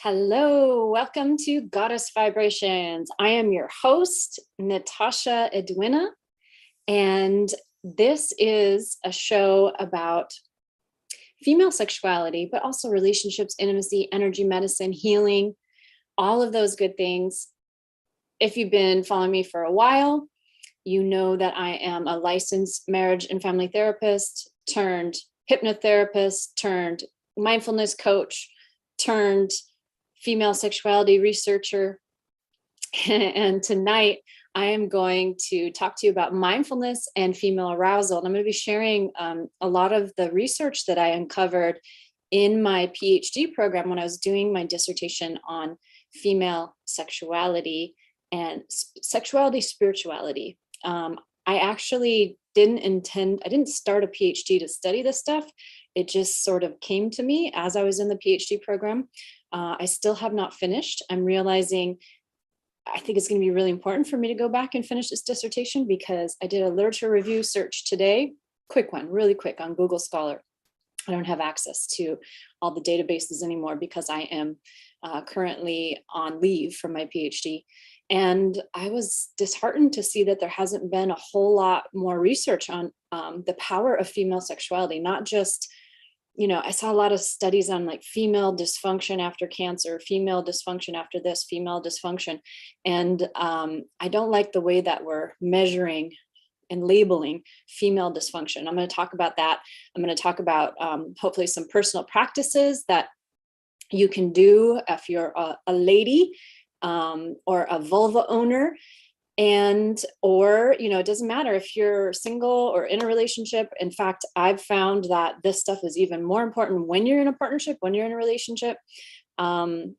Hello, welcome to Goddess Vibrations. I am your host, Natasha Edwina, and this is a show about female sexuality, but also relationships, intimacy, energy medicine, healing, all of those good things. If you've been following me for a while, you know that I am a licensed marriage and family therapist turned hypnotherapist turned mindfulness coach turned female sexuality researcher. And tonight I am going to talk to you about mindfulness and female arousal. And I'm going to be sharing a lot of the research that I uncovered in my PhD program when I was doing my dissertation on female sexuality and sexuality, spirituality. I actually I didn't start a PhD to study this stuff. It just sort of came to me as I was in the PhD program. I still have not finished. I'm realizing I think it's going to be really important for me to go back and finish this dissertation because I did a literature review search today, quick one, really quick on Google Scholar. I don't have access to all the databases anymore because I am currently on leave from my PhD. And I was disheartened to see that there hasn't been a whole lot more research on the power of female sexuality, not just I saw a lot of studies on like female dysfunction after cancer, female dysfunction after this, female dysfunction. And I don't like the way that we're measuring and labeling female dysfunction. I'm going to talk about that. I'm going to talk about hopefully some personal practices that you can do if you're a lady or a vulva owner. Or it doesn't matter if you're single or in a relationship. In fact, I've found that this stuff is even more important when you're in a partnership, when you're in a relationship. And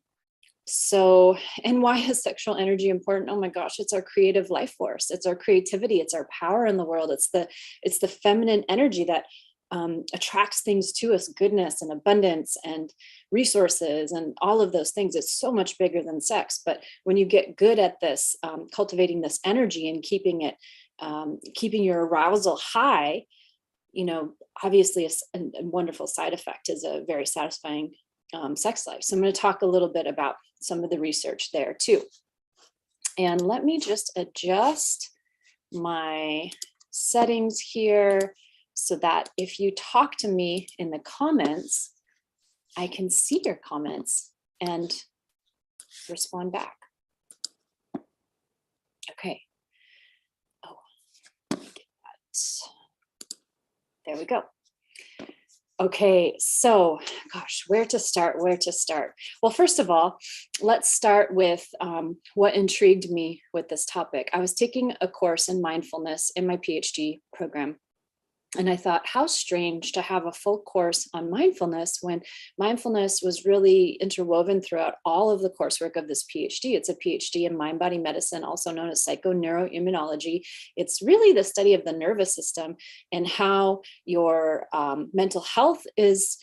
why is sexual energy important? Oh my gosh, it's our creative life force. It's our creativity. It's our power in the world. It's the feminine energy that attracts things to us, goodness and abundance and resources and all of those things. It's so much bigger than sex. But when you get good at this, cultivating this energy and keeping your arousal high, obviously a wonderful side effect is a very satisfying sex life. So I'm going to talk a little bit about some of the research there too. And let me just adjust my settings here so that if you talk to me in the comments, I can see your comments and respond back. Okay. Oh, let me get that. There we go. Okay, so gosh, where to start? Well, first of all, let's start with what intrigued me with this topic. I was taking a course in mindfulness in my PhD program. And I thought, how strange to have a full course on mindfulness when mindfulness was really interwoven throughout all of the coursework of this PhD. It's a PhD in mind-body medicine, also known as psychoneuroimmunology. It's really the study of the nervous system and how your mental health is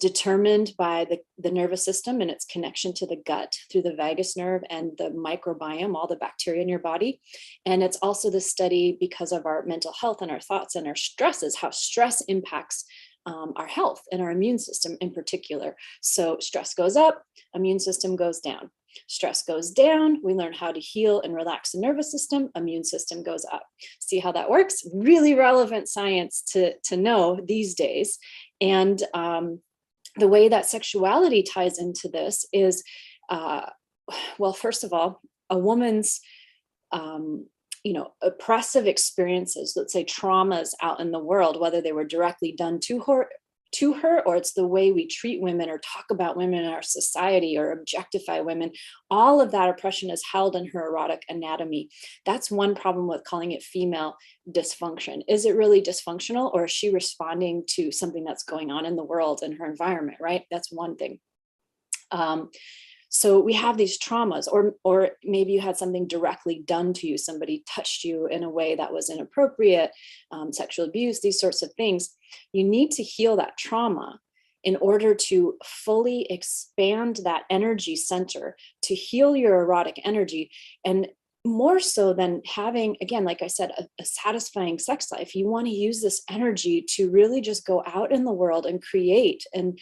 determined by the nervous system and its connection to the gut through the vagus nerve and the microbiome, all the bacteria in your body. And it's also the study because of our mental health and our thoughts and our stresses, how stress impacts our health and our immune system in particular. So stress goes up, immune system goes down. Stress goes down, we learn how to heal and relax the nervous system, immune system goes up. See how that works? Really relevant science to know these days. And the way that sexuality ties into this is, well, first of all, a woman's, oppressive experiences, let's say traumas out in the world, whether they were directly done to her, or it's the way we treat women or talk about women in our society or objectify women, all of that oppression is held in her erotic anatomy. That's one problem with calling it female dysfunction. Is it really dysfunctional, or is she responding to something that's going on in the world and her environment, right? That's one thing. So we have these traumas, or maybe you had something directly done to you. Somebody touched you in a way that was inappropriate, sexual abuse, these sorts of things. You need to heal that trauma in order to fully expand that energy center, to heal your erotic energy. And more so than having, again, like I said, a satisfying sex life, you want to use this energy to really just go out in the world and create and,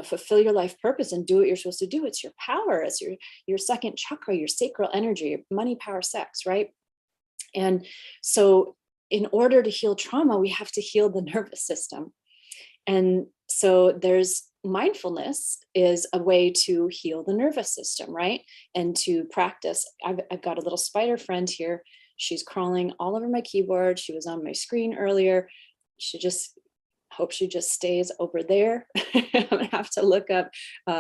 fulfill your life purpose and do what you're supposed to do. It's your power. It's your second chakra, your sacral energy, your money, power, sex, right? And so in order to heal trauma, we have to heal the nervous system. And so there's mindfulness is a way to heal the nervous system, right? And to practice. I've got a little spider friend here. She's crawling all over my keyboard. She was on my screen earlier. Hope she just stays over there. I'm gonna have to look up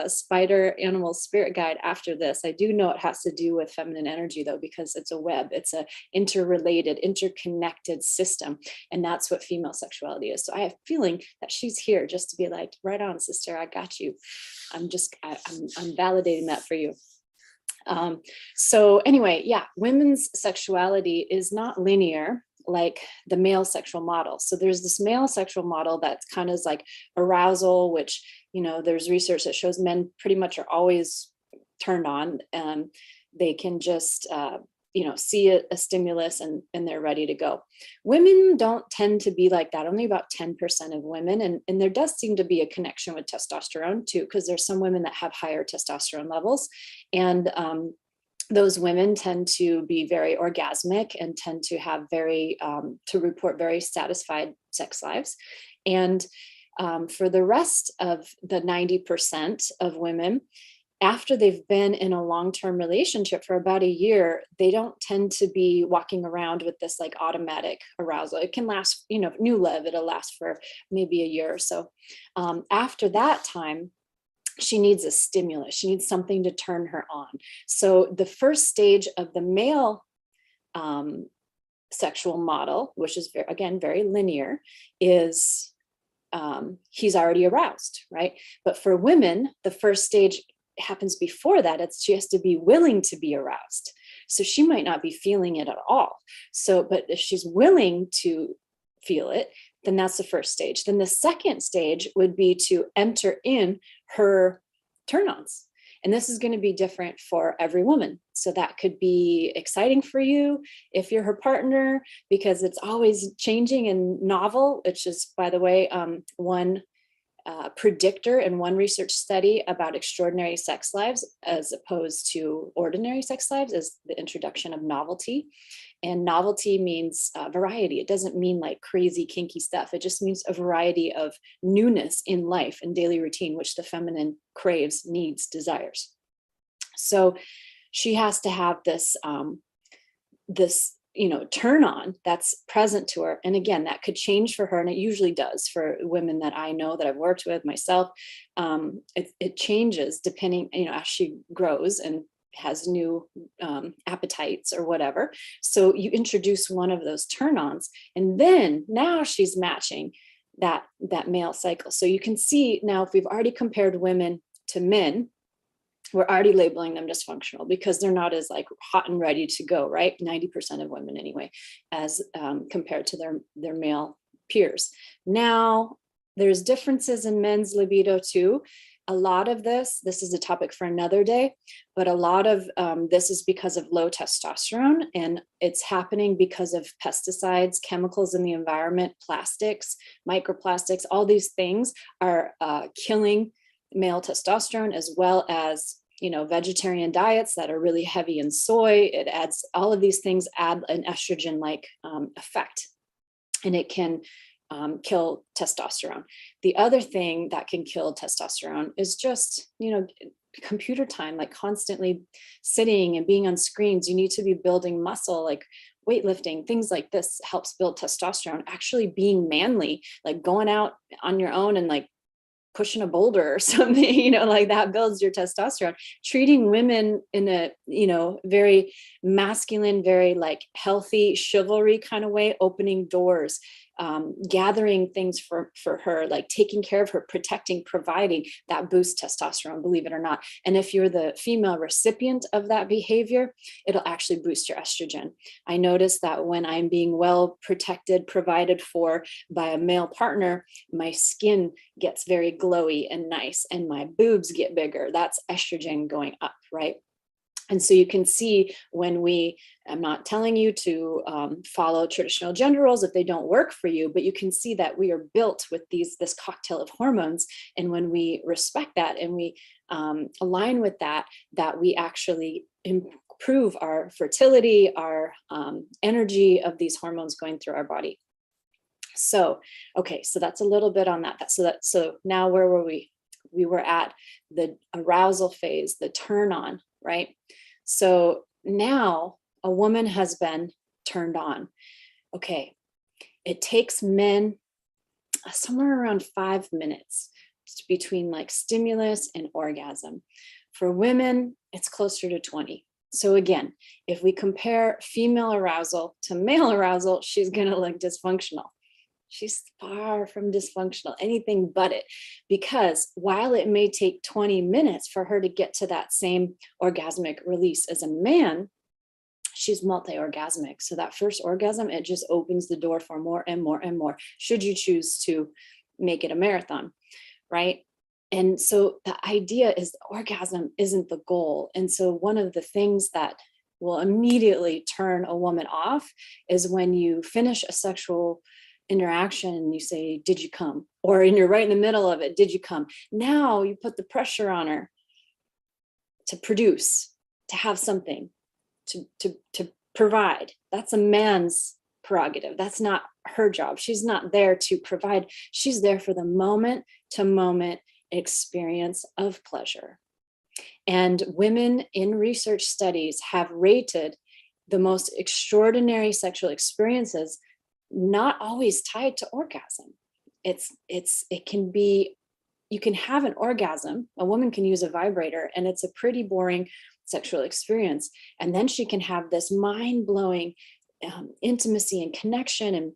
spider animal spirit guide after this. I do know it has to do with feminine energy though, because it's a web, it's a interrelated, interconnected system. And that's what female sexuality is. So I have a feeling that she's here just to be like, right on, sister, I got you. I'm validating that for you. So anyway, yeah, women's sexuality is not linear like the male sexual model. So there's this male sexual model that's kind of like arousal, which, there's research that shows men pretty much are always turned on. They can just, see a stimulus and they're ready to go. Women don't tend to be like that. Only about 10% of women. And there does seem to be a connection with testosterone too, because there's some women that have higher testosterone levels. And those women tend to be very orgasmic and tend to have to report very satisfied sex lives. And for the rest of the 90% of women, after they've been in a long-term relationship for about a year, they don't tend to be walking around with this like automatic arousal. It can last, new love, it'll last for maybe a year or so. After that time, she needs a stimulus. She needs something to turn her on. So the first stage of the male sexual model, which is very linear, is he's already aroused, right? But for women, the first stage happens before that. She has to be willing to be aroused. So she might not be feeling it at all. But if she's willing to feel it, then that's the first stage. Then the second stage would be to enter in her turn-ons. And this is going to be different for every woman. So that could be exciting for you if you're her partner, because it's always changing and novel, which is, by the way, one predictor in one research study about extraordinary sex lives as opposed to ordinary sex lives is the introduction of novelty. And novelty means variety. It doesn't mean like crazy kinky stuff. It just means a variety of newness in life and daily routine, which the feminine craves, needs, desires. So she has to have this turn on that's present to her. And again, that could change for her. And it usually does for women that I know, that I've worked with myself. It changes depending, as she grows and has new appetites or whatever. So you introduce one of those turn-ons, and then now she's matching that male cycle. So you can see now, if we've already compared women to men, we're already labeling them dysfunctional because they're not as like hot and ready to go, right? 90% of women anyway, as compared to their male peers. Now, there's differences in men's libido too. A lot of this is a topic for another day, but a lot of this is because of low testosterone, and it's happening because of pesticides, chemicals in the environment, plastics, microplastics. All these things are killing male testosterone, as well as vegetarian diets that are really heavy in soy. It adds, all of these things add an estrogen-like effect, and it can kill testosterone. The other thing that can kill testosterone is just, computer time, like constantly sitting and being on screens. You need to be building muscle, like weightlifting, things like this helps build testosterone. Actually being manly, like going out on your own and like pushing a boulder or something, like that builds your testosterone. Treating women in a, very masculine, very like healthy chivalry kind of way, opening doors, gathering things for her, like taking care of her, protecting, providing, that boosts testosterone, believe it or not. And if you're the female recipient of that behavior, it'll actually boost your estrogen. I noticed that when I'm being well protected, provided for by a male partner, my skin gets very glowy and nice, and my boobs get bigger. That's estrogen going up, right? And so you can see when I'm not telling you to follow traditional gender roles if they don't work for you, but you can see that we are built with this cocktail of hormones. And when we respect that and we align with that, that we actually improve our fertility, our energy of these hormones going through our body. So, okay, so that's a little bit on that. So now where were we? We were at the arousal phase, the turn on, right? So now a woman has been turned on. Okay, it takes men somewhere around 5 minutes between like stimulus and orgasm. For women, it's closer to 20. So again, if we compare female arousal to male arousal, she's going to look dysfunctional. She's far from dysfunctional, anything but it, because while it may take 20 minutes for her to get to that same orgasmic release as a man, she's multi-orgasmic. So that first orgasm, it just opens the door for more and more and more, should you choose to make it a marathon, right? And so the idea is the orgasm isn't the goal. And so one of the things that will immediately turn a woman off is when you finish a sexual interaction and you say, did you come? Or you're right in the middle of it, did you come? Now you put the pressure on her to produce, to have something, to provide. That's a man's prerogative. That's not her job. She's not there to provide. She's there for the moment to moment experience of pleasure. And women in research studies have rated the most extraordinary sexual experiences not always tied to orgasm. It can be, you can have an orgasm, a woman can use a vibrator, and it's a pretty boring sexual experience. And then she can have this mind-blowing intimacy and connection and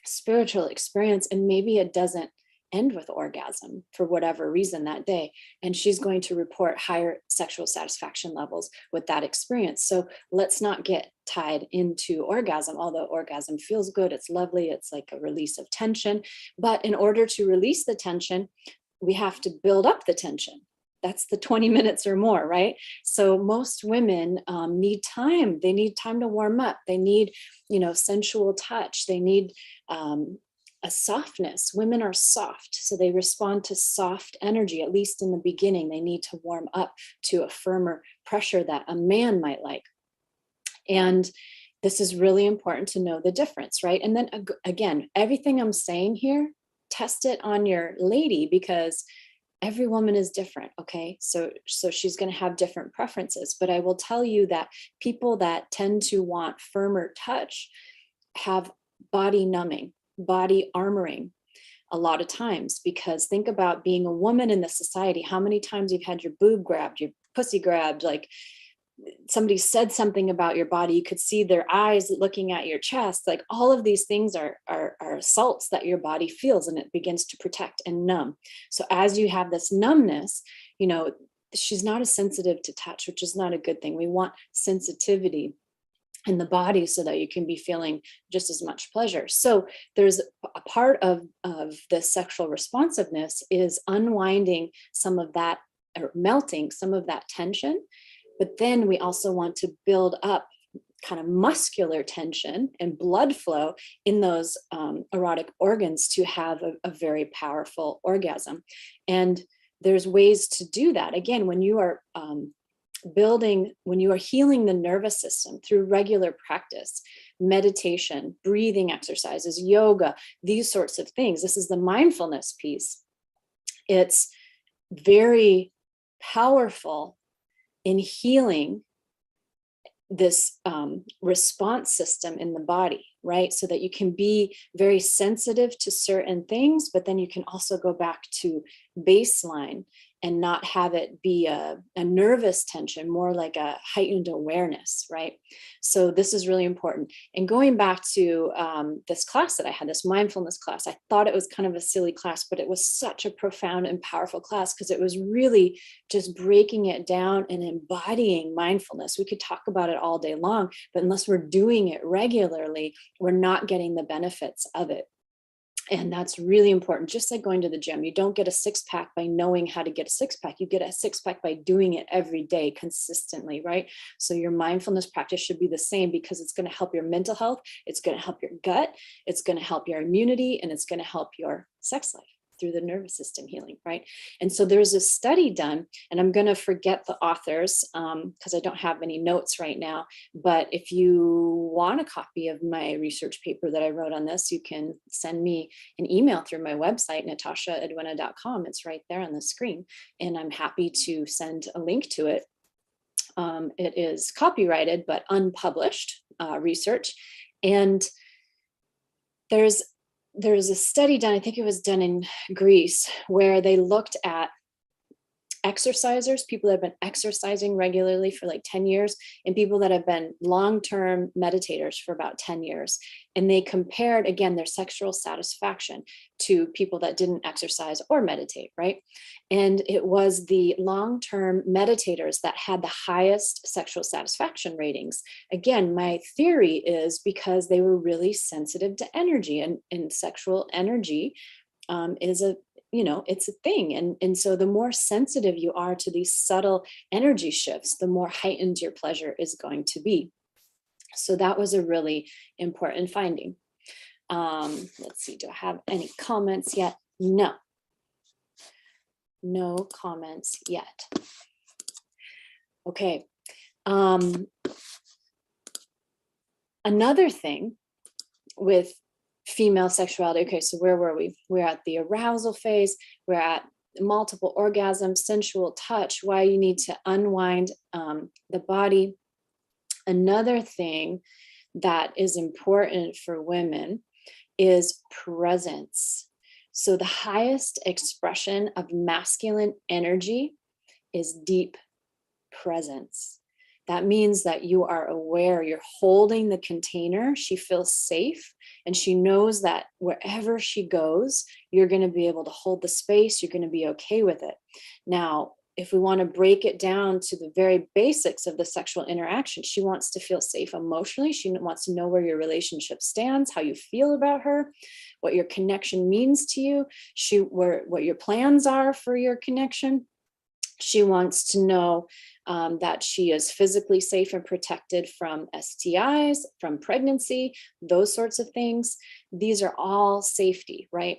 spiritual experience, and maybe it doesn't end with orgasm for whatever reason that day, and she's going to report higher sexual satisfaction levels with that experience. So let's not get tied into orgasm, although orgasm feels good, it's lovely, it's like a release of tension. But in order to release the tension, we have to build up the tension. That's the 20 minutes or more, right? So most women need time. They need time to warm up. They need, sensual touch. They need a softness. Women are soft, so they respond to soft energy, at least in the beginning. They need to warm up to a firmer pressure that a man might like. And this is really important to know the difference, right? And then again, everything I'm saying here, test it on your lady, because every woman is different, okay? So she's going to have different preferences. But I will tell you that people that tend to want firmer touch have body numbing, body armoring a lot of times, because think about being a woman in this society. How many times you've had your boob grabbed, your pussy grabbed, like somebody said something about your body, you could see their eyes looking at your chest. Like all of these things are assaults that your body feels, and it begins to protect and numb. So as you have this numbness, she's not as sensitive to touch, which is not a good thing. We want sensitivity in the body so that you can be feeling just as much pleasure. So there's a part of the sexual responsiveness is unwinding some of that, or melting some of that tension. But then we also want to build up kind of muscular tension and blood flow in those erotic organs to have a very powerful orgasm. And there's ways to do that. Again, when you are when you are healing the nervous system through regular practice, meditation, breathing exercises, yoga, these sorts of things, this is the mindfulness piece. It's very powerful in healing this response system in the body, right? So that you can be very sensitive to certain things, but then you can also go back to baseline and not have it be a nervous tension, more like a heightened awareness, right? So this is really important. And going back to this class that I had, this mindfulness class, I thought it was kind of a silly class, but it was such a profound and powerful class because it was really just breaking it down and embodying mindfulness. We could talk about it all day long, but unless we're doing it regularly, we're not getting the benefits of it. And that's really important. Just like going to the gym, you don't get a six-pack by knowing how to get a six-pack. You get a six-pack by doing it every day consistently, right? So your mindfulness practice should be the same, because it's going to help your mental health, it's going to help your gut, it's going to help your immunity, and it's going to help your sex life through the nervous system healing, right? And so there's a study done, and I'm going to forget the authors because I don't have any notes right now. But if you want a copy of my research paper that I wrote on this, you can send me an email through my website, natashaedwina.com. It's right there on the screen, and I'm happy to send a link to it. It is copyrighted but unpublished research, and there's a study done, I think it was done in Greece, where they looked at exercisers, people that have been exercising regularly for like 10 years, and people that have been long-term meditators for about 10 years. And they compared, again, their sexual satisfaction to people that didn't exercise or meditate, right? And it was the long-term meditators that had the highest sexual satisfaction ratings. Again, my theory is because they were really sensitive to energy, and sexual energy is it's a thing. And so the more sensitive you are to these subtle energy shifts, the more heightened your pleasure is going to be. So that was a really important finding. Let's see, do I have any comments yet? No comments yet. Okay. Another thing with female sexuality. Okay, so where were we? We're at the arousal phase. We're at multiple orgasms, sensual touch, why you need to unwind the body. Another thing that is important for women is presence. So the highest expression of masculine energy is deep presence. That means that you are aware, you're holding the container. She feels safe, and she knows that wherever she goes, you're going to be able to hold the space. You're going to be okay with it. Now, if we want to break it down to the very basics of the sexual interaction, she wants to feel safe emotionally. She wants to know where your relationship stands, how you feel about her, what your connection means to you, what your plans are for your connection. She wants to know that she is physically safe and protected from STIs, from pregnancy, those sorts of things. These are all safety, right?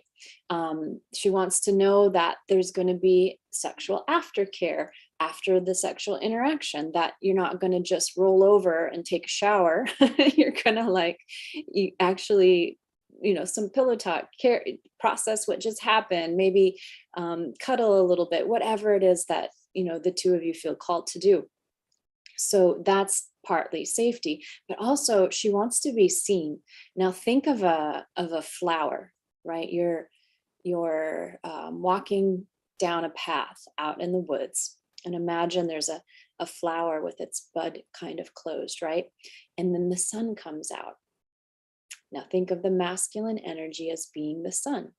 She wants to know that there's going to be sexual aftercare after the sexual interaction, that you're not going to just roll over and take a shower. You're going to you actually, some pillow talk, process what just happened, maybe cuddle a little bit, whatever it is that, the two of you feel called to do. So that's partly safety, but also she wants to be seen. Now think of a flower, right? You're walking down a path out in the woods, and imagine there's a flower with its bud kind of closed, right? And then the sun comes out. Now think of the masculine energy as being the sun.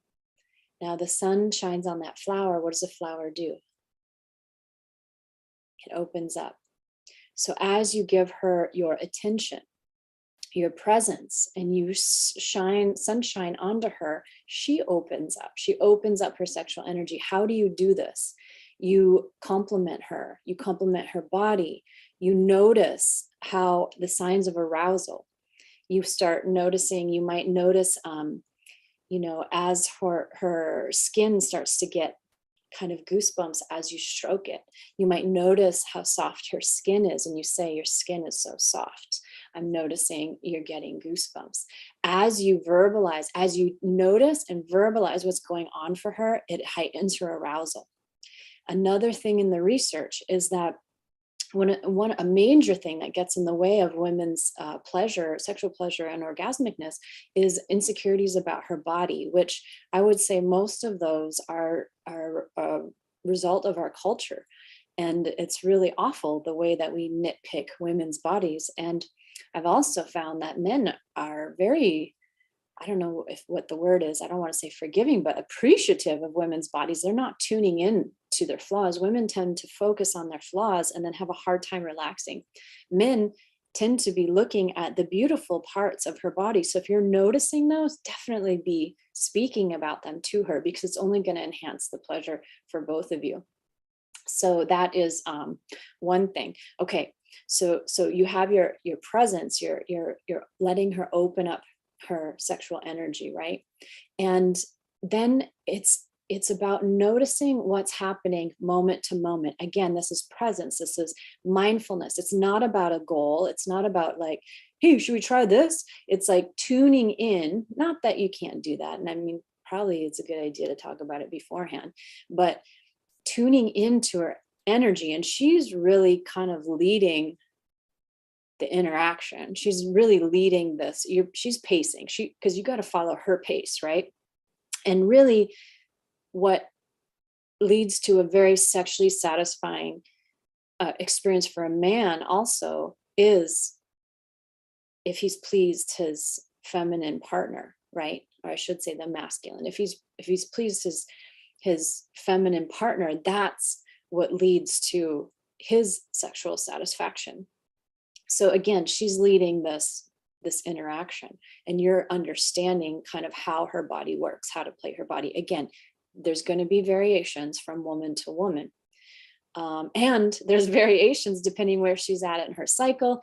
Now the sun shines on that flower. What does the flower do? It opens up. So as you give her your attention, your presence, and you shine sunshine onto her, she opens up. She opens up her sexual energy. How do you do this? You compliment her. You compliment her body. You notice how the signs of arousal. You start noticing, you might notice, as her skin starts to get kind of goosebumps as you stroke it. You might notice how soft her skin is, and you say, your skin is so soft. I'm noticing you're getting goosebumps. As you verbalize, as you notice and verbalize what's going on for her, it heightens her arousal. Another thing in the research is that a major thing that gets in the way of women's pleasure, sexual pleasure, and orgasmicness is insecurities about her body, which I would say most of those are a result of our culture. And it's really awful the way that we nitpick women's bodies. And I've also found that men are very, I don't know what the word is, I don't want to say forgiving, but appreciative of women's bodies. They're not tuning in to their flaws. Women tend to focus on their flaws and then have a hard time relaxing. Men tend to be looking at the beautiful parts of her body. So if you're noticing those, definitely be speaking about them to her, because it's only going to enhance the pleasure for both of you. So that is one thing. Okay, so you have your presence, you're letting her open up her sexual energy, right? And then it's about noticing what's happening moment to moment. Again, this is presence, this is mindfulness. It's not about a goal. It's not about like, hey, should we try this? It's like tuning in. Not that you can't do that. And I mean, probably it's a good idea to talk about it beforehand, but tuning into her energy. And she's really kind of leading the interaction. She's really leading this. She's pacing. Because you got to follow her pace, right? And really, what leads to a very sexually satisfying experience for a man also is if he's pleased his feminine partner, right? Or I should say the masculine. If he's pleased his feminine partner, that's what leads to his sexual satisfaction. So again, she's leading this interaction, and you're understanding kind of how her body works, how to play her body. Again, there's going to be variations from woman to woman. And there's variations depending where she's at in her cycle.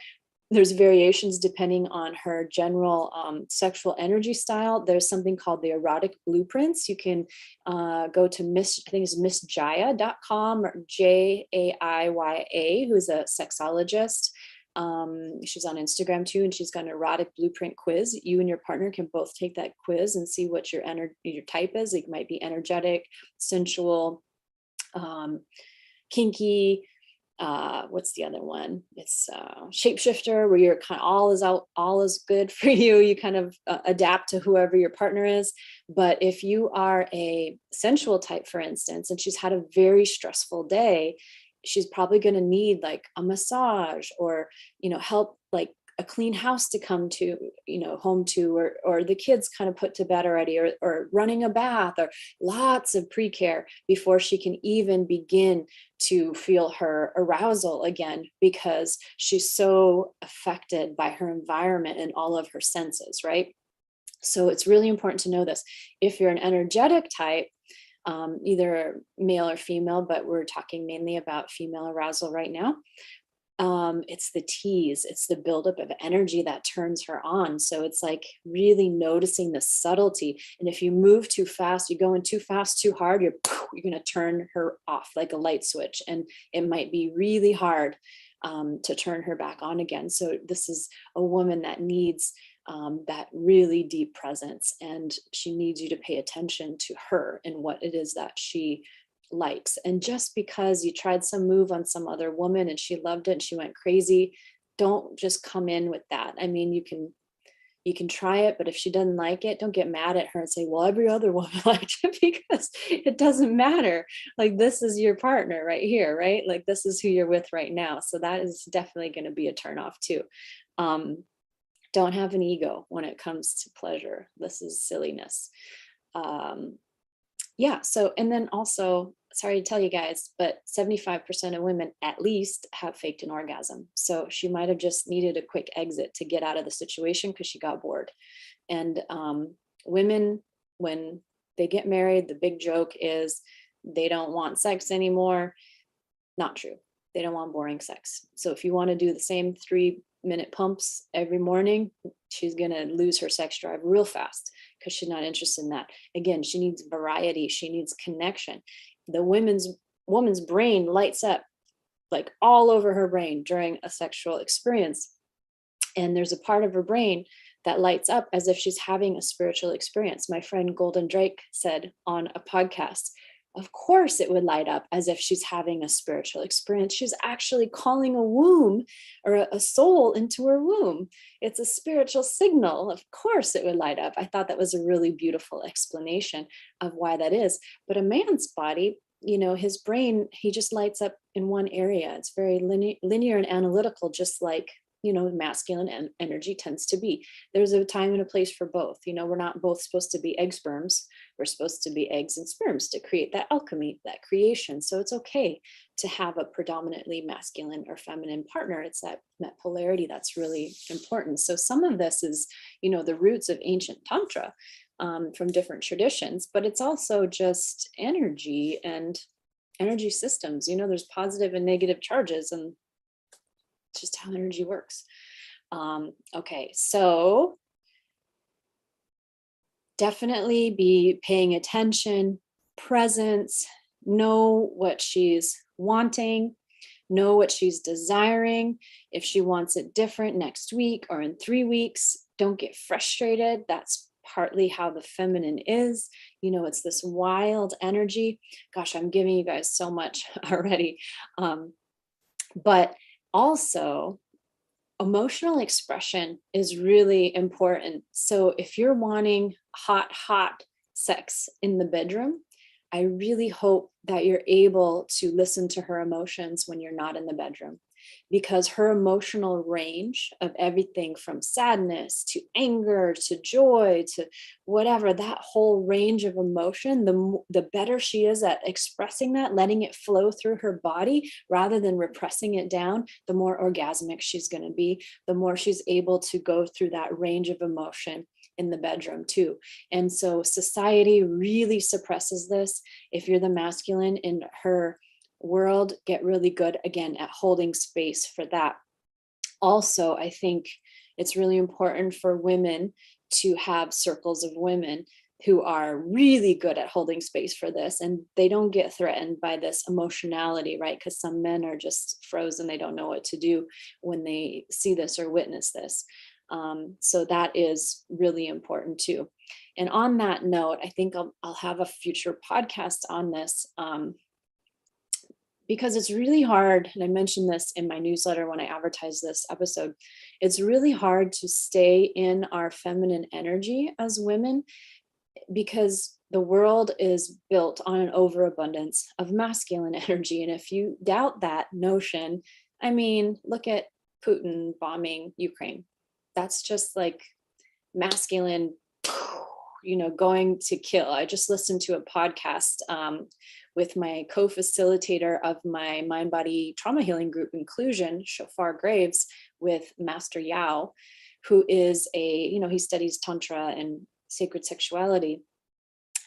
There's variations depending on her general sexual energy style. There's something called the erotic blueprints. You can go to I think it's missjaya.com or Jaiya, who's a sexologist. She's on Instagram too, and she's got an erotic blueprint quiz. You and your partner can both take that quiz and see what your type is. It might be energetic, sensual, kinky. What's the other one? It's shapeshifter, where you're kind of all is good for you. You kind of adapt to whoever your partner is. But if you are a sensual type, for instance, and she's had a very stressful day, she's probably going to need like a massage or, help, like a clean house to come to, home to, or the kids kind of put to bed already, or running a bath, or lots of pre-care before she can even begin to feel her arousal again, because she's so affected by her environment and all of her senses, right? So it's really important to know this. If you're an energetic type, either male or female, but we're talking mainly about female arousal right now. It's the tease, it's the buildup of energy that turns her on. So it's like really noticing the subtlety. And if you move too fast, you go in too fast, too hard, you're going to turn her off like a light switch. And it might be really hard to turn her back on again. So this is a woman that needs that really deep presence, and she needs you to pay attention to her and what it is that she likes. And just because you tried some move on some other woman and she loved it and she went crazy, don't just come in with that. I mean, you can try it, but if she doesn't like it, don't get mad at her and say, well, every other woman liked it, because it doesn't matter. Like, this is your partner right here, right? Like, this is who you're with right now. So that is definitely going to be a turnoff too. Don't have an ego when it comes to pleasure. This is silliness. Yeah. So, and then also, sorry to tell you guys, but 75% of women at least have faked an orgasm. So she might have just needed a quick exit to get out of the situation because she got bored. And women, when they get married, the big joke is they don't want sex anymore. Not true. They don't want boring sex. So if you want to do the same 3-minute pumps every morning, she's going to lose her sex drive real fast because she's not interested in that. Again, she needs variety. She needs connection. The woman's brain lights up like all over her brain during a sexual experience. And there's a part of her brain that lights up as if she's having a spiritual experience. My friend Golden Drake said on a podcast, of course it would light up as if she's having a spiritual experience. She's actually calling a womb or a soul into her womb. It's a spiritual signal. Of course it would light up. I thought that was a really beautiful explanation of why that is. But a man's body, his brain, he just lights up in one area. It's very linear and analytical, just like masculine energy tends to be. There's a time and a place for both. We're not both supposed to be egg sperms. We're supposed to be eggs and sperms to create that alchemy, that creation. So it's okay to have a predominantly masculine or feminine partner. It's that polarity that's really important. So some of this is, the roots of ancient Tantra, from different traditions, but it's also just energy and energy systems. There's positive and negative charges, and it's just how energy works. Okay, so definitely be paying attention, presence, know what she's wanting, know what she's desiring. If she wants it different next week or in 3 weeks, don't get frustrated. That's partly how the feminine is. It's this wild energy. Gosh, I'm giving you guys so much already. But also, emotional expression is really important. So if you're wanting hot sex in the bedroom, I really hope that you're able to listen to her emotions when you're not in the bedroom, because her emotional range of everything from sadness to anger to joy to whatever, that whole range of emotion, the better she is at expressing that, letting it flow through her body rather than repressing it down, the more orgasmic she's going to be, the more she's able to go through that range of emotion in the bedroom too. And so society really suppresses this. If you're the masculine in her world, get really good again at holding space for that. Also, I think it's really important for women to have circles of women who are really good at holding space for this, and they don't get threatened by this emotionality, right? Because some men are just frozen. They don't know what to do when they see this or witness this. So that is really important too. And on that note, I think I'll have a future podcast on this, because it's really hard. And I mentioned this in my newsletter when I advertised this episode. It's really hard to stay in our feminine energy as women, because the world is built on an overabundance of masculine energy. And if you doubt that notion, I mean, look at Putin bombing Ukraine. That's just like masculine, going to kill. I just listened to a podcast with my co-facilitator of my mind body trauma healing group inclusion, Shofar Graves, with Master Yao, who is he studies Tantra and sacred sexuality.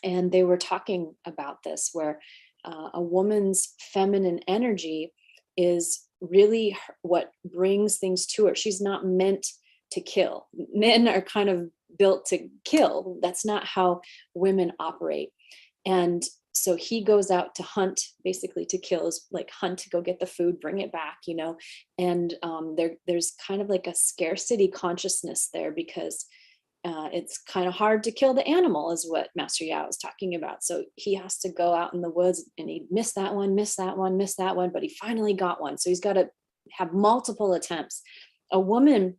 And they were talking about this, where a woman's feminine energy is really what brings things to her. She's not meant to kill. Men are kind of built to kill. That's not how women operate. And so he goes out to hunt, basically to kill, is like hunt, to go get the food, bring it back, and there's kind of like a scarcity consciousness there, because it's kind of hard to kill the animal, is what Master Yao is talking about. So he has to go out in the woods, and he missed that one, but he finally got one. So he's got to have multiple attempts. A woman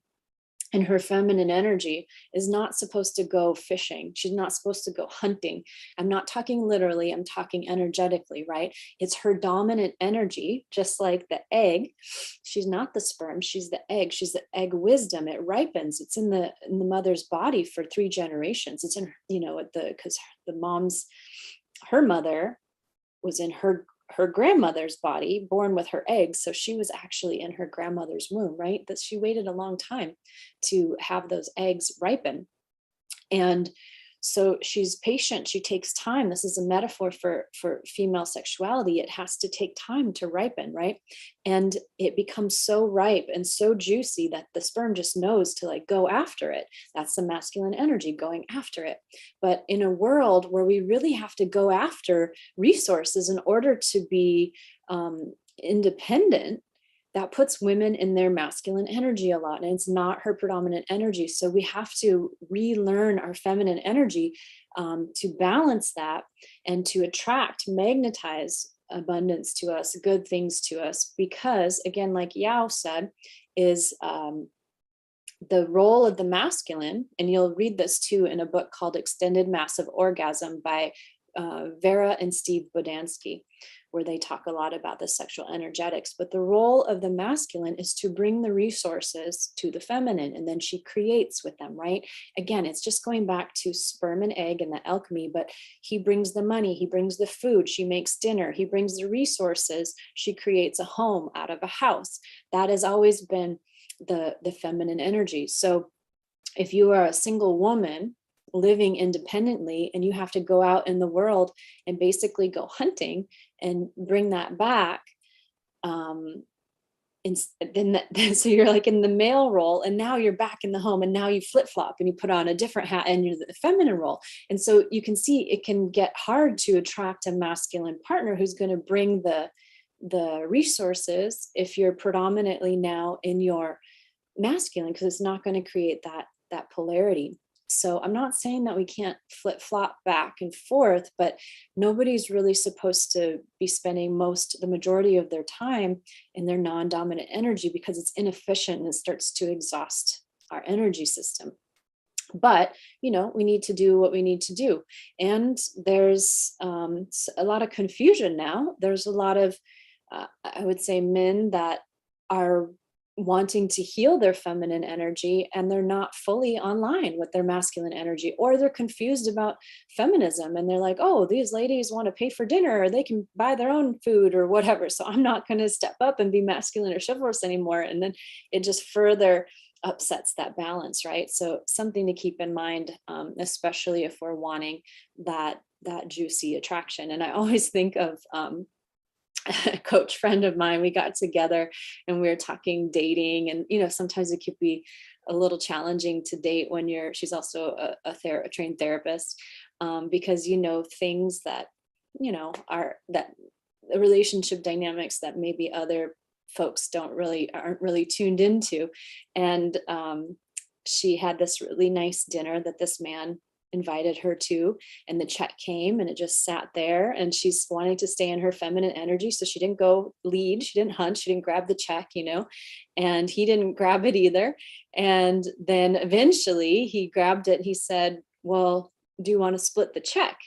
and her feminine energy is not supposed to go fishing. She's not supposed to go hunting. I'm not talking literally, I'm talking energetically, right? It's her dominant energy, just like the egg. She's not the sperm, she's the egg. She's the egg wisdom. It ripens. It's in the mother's body for 3 generations. It's in, because her mother was in her grandmother's body, born with her eggs. So she was actually in her grandmother's womb, right? That she waited a long time to have those eggs ripen. And so she's patient. She takes time. This is a metaphor for female sexuality. It has to take time to ripen, right? And it becomes so ripe and so juicy that the sperm just knows to like go after it. That's the masculine energy, going after it. But in a world where we really have to go after resources in order to be independent, that puts women in their masculine energy a lot, and it's not her predominant energy. So we have to relearn our feminine energy to balance that and to attract, magnetize abundance to us, good things to us. Because again, like Yao said, is the role of the masculine, and you'll read this too in a book called Extended Massive Orgasm by Vera and Steve Bodansky, where they talk a lot about the sexual energetics. But the role of the masculine is to bring the resources to the feminine, and then she creates with them, right? Again, it's just going back to sperm and egg and the alchemy, but he brings the money, he brings the food, she makes dinner, he brings the resources, she creates a home out of a house. That has always been the feminine energy. So if you are a single woman living independently and you have to go out in the world and basically go hunting and bring that back, and then so you're like in the male role, and now you're back in the home, and now you flip-flop and you put on a different hat and you're the feminine role. And so you can see it can get hard to attract a masculine partner who's going to bring the resources if you're predominantly now in your masculine, because it's not going to create that polarity. So I'm not saying that we can't flip-flop back and forth, but nobody's really supposed to be spending the majority of their time in their non-dominant energy, because it's inefficient and it starts to exhaust our energy system. But, we need to do what we need to do. And there's a lot of confusion now. There's a lot of, I would say, men that are wanting to heal their feminine energy, and they're not fully online with their masculine energy, or they're confused about feminism, and they're like, oh, these ladies want to pay for dinner, or they can buy their own food or whatever, so I'm not going to step up and be masculine or chivalrous anymore. And then it just further upsets that balance, right? So something to keep in mind, especially if we're wanting that juicy attraction. And I always think of a coach friend of mine. We got together and we were talking dating, and sometimes it could be a little challenging to date when she's also a trained therapist, because things that are that the relationship dynamics that maybe other folks aren't really tuned into. And she had this really nice dinner that this man invited her to, and the check came and it just sat there, and she's wanting to stay in her feminine energy, so she didn't go lead, she didn't hunt, she didn't grab the check, and he didn't grab it either. And then eventually he grabbed it and he said, well, do you want to split the check?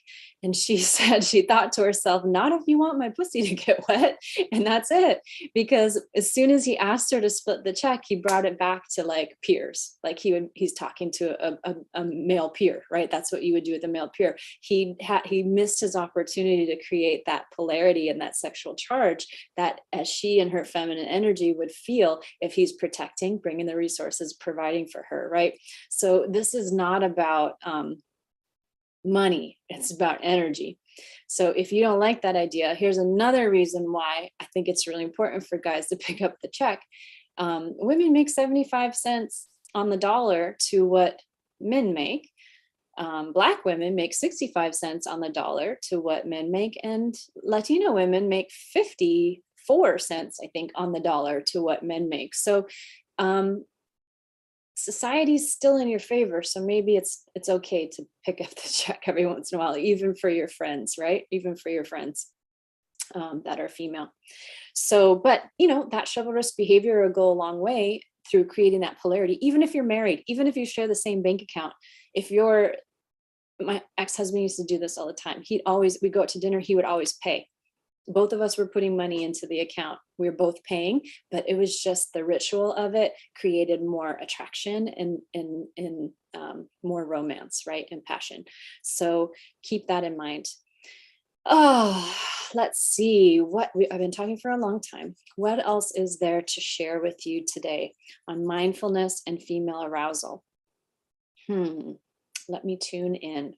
And she said, she thought to herself, not if you want my pussy to get wet. And that's it. Because as soon as he asked her to split the check, he brought it back to like peers. Like he's talking to a male peer, right? That's what you would do with a male peer. He missed his opportunity to create that polarity and that sexual charge that as she and her feminine energy would feel if he's protecting, bringing the resources, providing for her, right? So this is not about, money, it's about energy. So if you don't like that idea, here's another reason why I think it's really important for guys to pick up the check. Women make 75 cents on the dollar to what men make. Black women make 65 cents on the dollar to what men make, and Latino women make 54 cents, I think, on the dollar to what men make. So society's still in your favor, so maybe it's okay to pick up the check every once in a while, even for your friends, right? Even for your friends that are female. So, but that chivalrous behavior will go a long way through creating that polarity. Even if you're married, even if you share the same bank account, my ex-husband used to do this all the time. We'd go out to dinner, he would always pay. Both of us were putting money into the account. We were both paying, but it was just the ritual of it created more attraction and more romance, right? And passion. So keep that in mind. Oh, let's see I've been talking for a long time. What else is there to share with you today on mindfulness and female arousal? Let me tune in.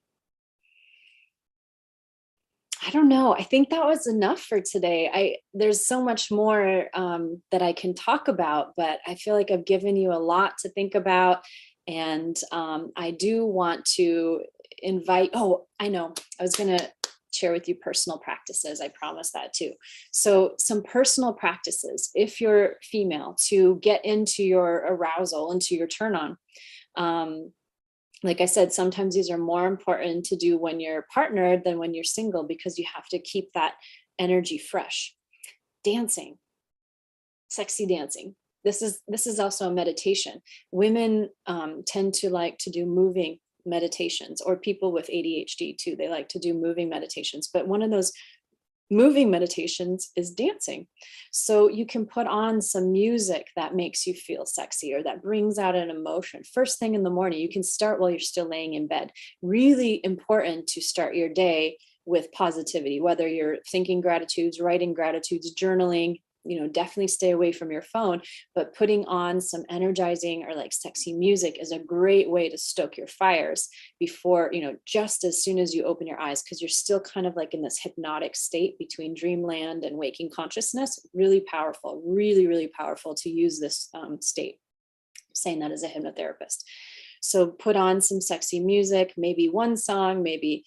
I don't know. I think that was enough for today. There's so much more that I can talk about, but I feel like I've given you a lot to think about. And I do want to invite, I know, I was going to share with you personal practices. I promise that too. So some personal practices, if you're female, to get into your arousal, into your turn on. Like I said, sometimes these are more important to do when you're partnered than when you're single, because you have to keep that energy fresh. Dancing, sexy dancing. This is also a meditation. Women tend to like to do moving meditations, or people with ADHD too. They like to do moving meditations, but one of those moving meditations is dancing. So you can put on some music that makes you feel sexy or that brings out an emotion. First thing in the morning, you can start while you're still laying in bed. Really important to start your day with positivity, whether you're thinking gratitudes, writing gratitudes, journaling, definitely stay away from your phone, but putting on some energizing or like sexy music is a great way to stoke your fires before, just as soon as you open your eyes, because you're still kind of like in this hypnotic state between dreamland and waking consciousness. Really powerful, really, really powerful to use this state. I'm saying that as a hypnotherapist. So put on some sexy music, maybe one song, maybe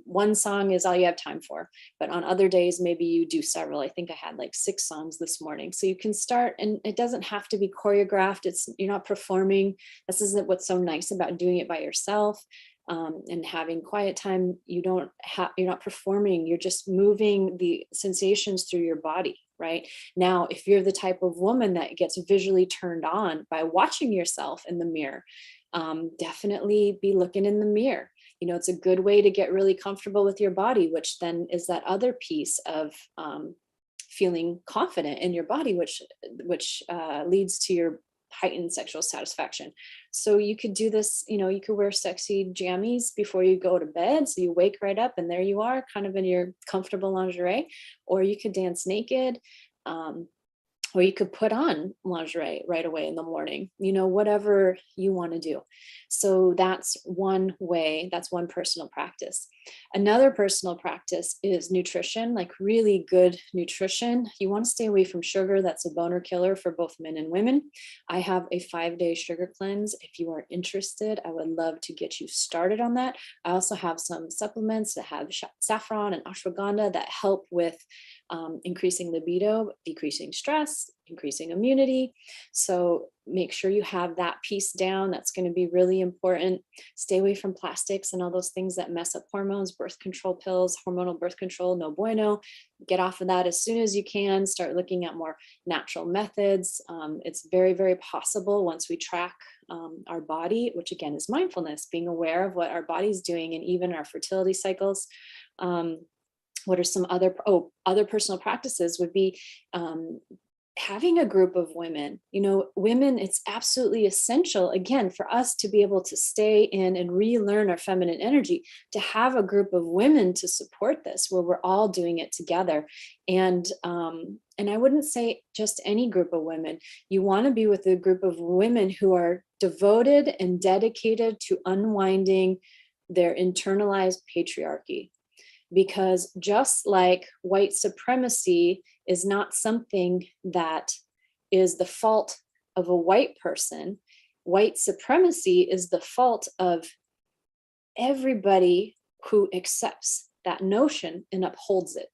one song is all you have time for, but on other days, maybe you do several. I think I had like 6 songs this morning. So you can start, and it doesn't have to be choreographed. You're not performing. This isn't what's so nice about doing it by yourself. And having quiet time. You're not performing. You're just moving the sensations through your body. Right now, if you're the type of woman that gets visually turned on by watching yourself in the mirror, definitely be looking in the mirror. It's a good way to get really comfortable with your body, which then is that other piece of feeling confident in your body, which leads to your heightened sexual satisfaction. So you could do this, you could wear sexy jammies before you go to bed. So you wake right up and there you are, kind of in your comfortable lingerie, or you could dance naked. Or you could put on lingerie right away in the morning, whatever you want to do. So that's one way, that's one personal practice. Another personal practice is nutrition, like really good nutrition. You want to stay away from sugar. That's a boner killer for both men and women. I have a 5-day sugar cleanse. If you are interested, I would love to get you started on that. I also have some supplements that have saffron and ashwagandha that help with increasing libido, decreasing stress, increasing immunity. So make sure you have that piece down. That's going to be really important. Stay away from plastics and all those things that mess up hormones, birth control pills, hormonal birth control, no bueno. Get off of that as soon as you can. Start looking at more natural methods. It's very, very possible once we track our body, which again is mindfulness, being aware of what our body's doing and even our fertility cycles. What are some other personal practices would be having a group of women. Women, it's absolutely essential, again, for us to be able to stay in and relearn our feminine energy, to have a group of women to support this, where we're all doing it together. And I wouldn't say just any group of women. You want to be with a group of women who are devoted and dedicated to unwinding their internalized patriarchy. Because just like white supremacy is not something that is the fault of a white person, white supremacy is the fault of everybody who accepts that notion and upholds it,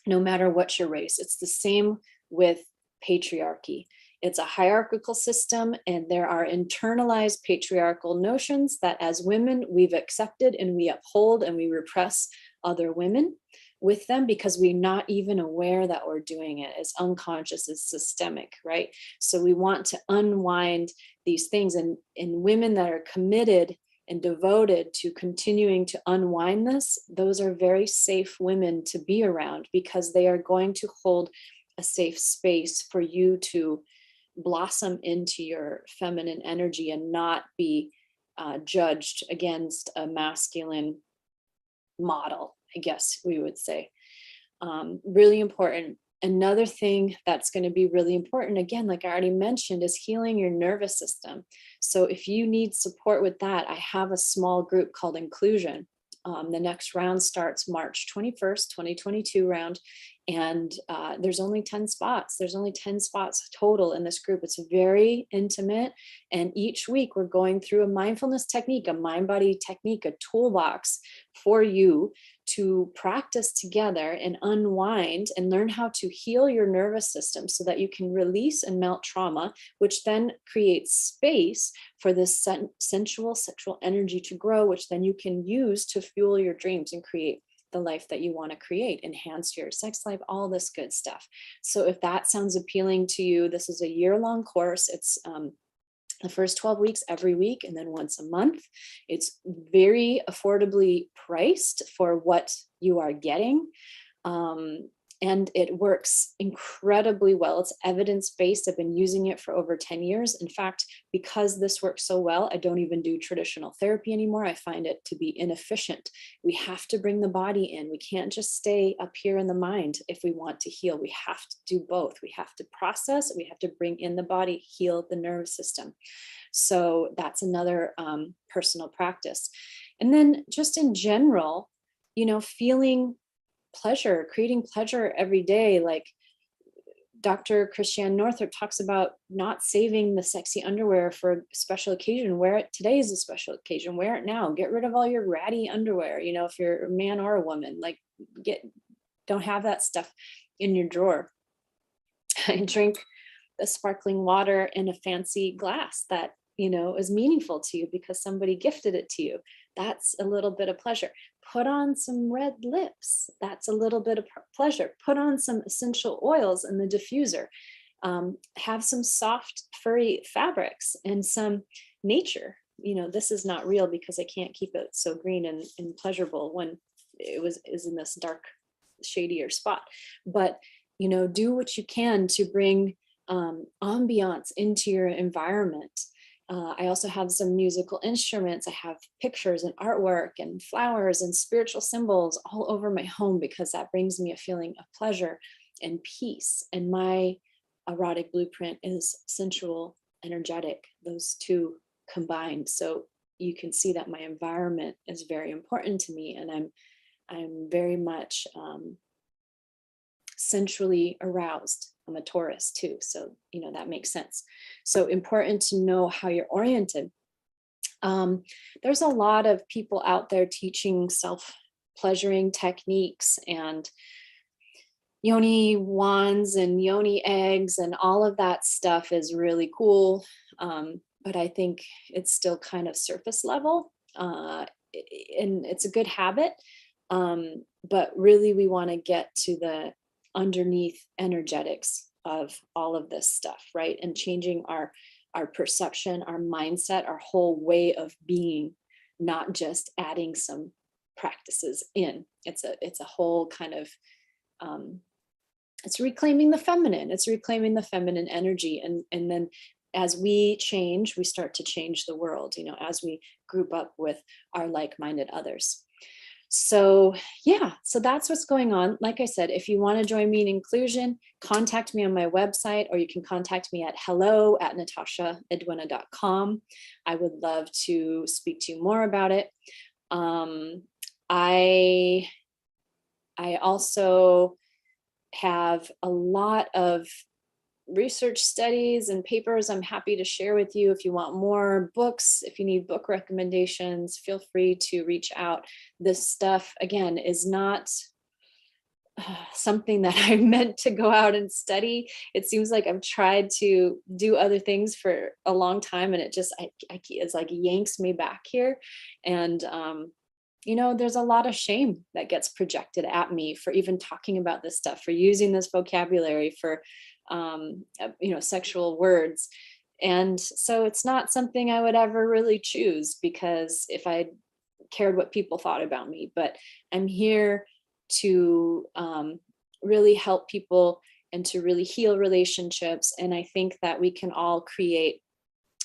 no matter what your race. It's the same with patriarchy. It's a hierarchical system, and there are internalized patriarchal notions that as women we've accepted and we uphold, and we repress other women with them because we're not even aware that we're doing it. It's unconscious, it's systemic, right? So we want to unwind these things, and women that are committed and devoted to continuing to unwind this, those are very safe women to be around, because they are going to hold a safe space for you to blossom into your feminine energy and not be judged against a masculine model, I guess we would say. Really important. Another thing that's going to be really important, again, like I already mentioned, is healing your nervous system. So if you need support with that, I have a small group called Inclusion. The next round starts March 21st, 2022 round. And there's only 10 spots. There's only 10 spots total in this group. It's very intimate. And each week we're going through a mindfulness technique, a mind-body technique, a toolbox for you to practice together and unwind and learn how to heal your nervous system so that you can release and melt trauma, which then creates space for this sensual sexual energy to grow, which then you can use to fuel your dreams and create the life that you want to create, enhance your sex life, all this good stuff. So if that sounds appealing to you, this is a year-long course. It's the first 12 weeks every week, and then once a month. It's very affordably priced for what you are getting. And it works incredibly well. It's evidence-based. I've been using it for over 10 years. In fact, because this works so well, I don't even do traditional therapy anymore. I find it to be inefficient. We have to bring the body in. We can't just stay up here in the mind if we want to heal. We have to do both. We have to process, we have to bring in the body, heal the nervous system. So that's another personal practice. And then just in general, feeling pleasure, creating pleasure every day. Like Dr. Christiane Northrup talks about not saving the sexy underwear for a special occasion. Wear it. Today is a special occasion. Wear it now. Get rid of all your ratty underwear. If you're a man or a woman, don't have that stuff in your drawer. I drink the sparkling water in a fancy glass that is meaningful to you because somebody gifted it to you. That's a little bit of pleasure. Put on some red lips. That's a little bit of pleasure. Put on some essential oils in the diffuser. Have some soft, furry fabrics and some nature. This is not real because I can't keep it so green and pleasurable when is in this dark, shadier spot. But do what you can to bring ambiance into your environment. I also have some musical instruments. I have pictures and artwork and flowers and spiritual symbols all over my home because that brings me a feeling of pleasure and peace. And my erotic blueprint is sensual, energetic, those two combined. So you can see that my environment is very important to me, and I'm very much sensually aroused. I'm a Taurus too, so that makes sense. So important to know how you're oriented. There's a lot of people out there teaching self-pleasuring techniques and yoni wands and yoni eggs, and all of that stuff is really cool. But I think it's still kind of surface level, and it's a good habit. But really we want to get to the underneath energetics of all of this stuff, right? And changing our perception, our mindset, our whole way of being, not just adding some practices in. It's a whole kind of it's reclaiming the feminine. It's reclaiming the feminine energy, and then as we change, we start to change the world, as we group up with our like-minded others. So yeah, so that's what's going on. Like I said, if you want to join me in inclusion, contact me on my website, or you can contact me at hello@natashaedwina.com. I would love to speak to you more about it. I also have a lot of research studies and papers I'm happy to share with you. If you want more books, if you need book recommendations, feel free to reach out. This stuff, again, is not something that I meant to go out and study. It seems like I've tried to do other things for a long time, and it just, it's like yanks me back here. And, there's a lot of shame that gets projected at me for even talking about this stuff, for using this vocabulary, for sexual words. And so it's not something I would ever really choose, because if I cared what people thought about me, but I'm here to really help people and to really heal relationships. And I think that we can all create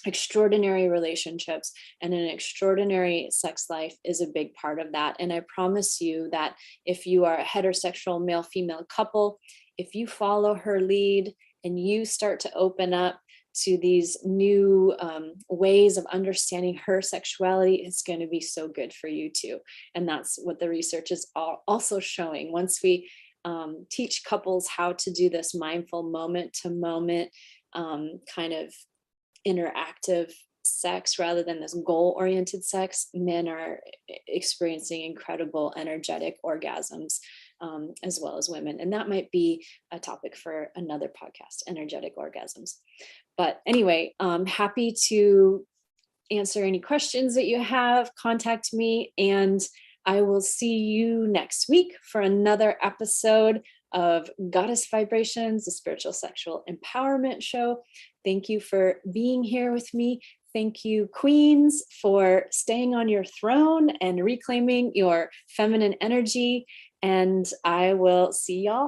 extraordinary relationships, and an extraordinary sex life is a big part of that. And I promise you that if you are a heterosexual male-female couple, if you follow her lead and you start to open up to these new ways of understanding her sexuality, it's going to be so good for you too. And that's what the research is also showing. Once we teach couples how to do this mindful moment to moment kind of interactive sex rather than this goal-oriented sex, men are experiencing incredible energetic orgasms, as well as women. And that might be a topic for another podcast, energetic orgasms. But anyway, happy to answer any questions that you have. Contact me. And I will see you next week for another episode of Goddess Vibrations, the Spiritual Sexual Empowerment Show. Thank you for being here with me. Thank you, Queens, for staying on your throne and reclaiming your feminine energy. And I will see y'all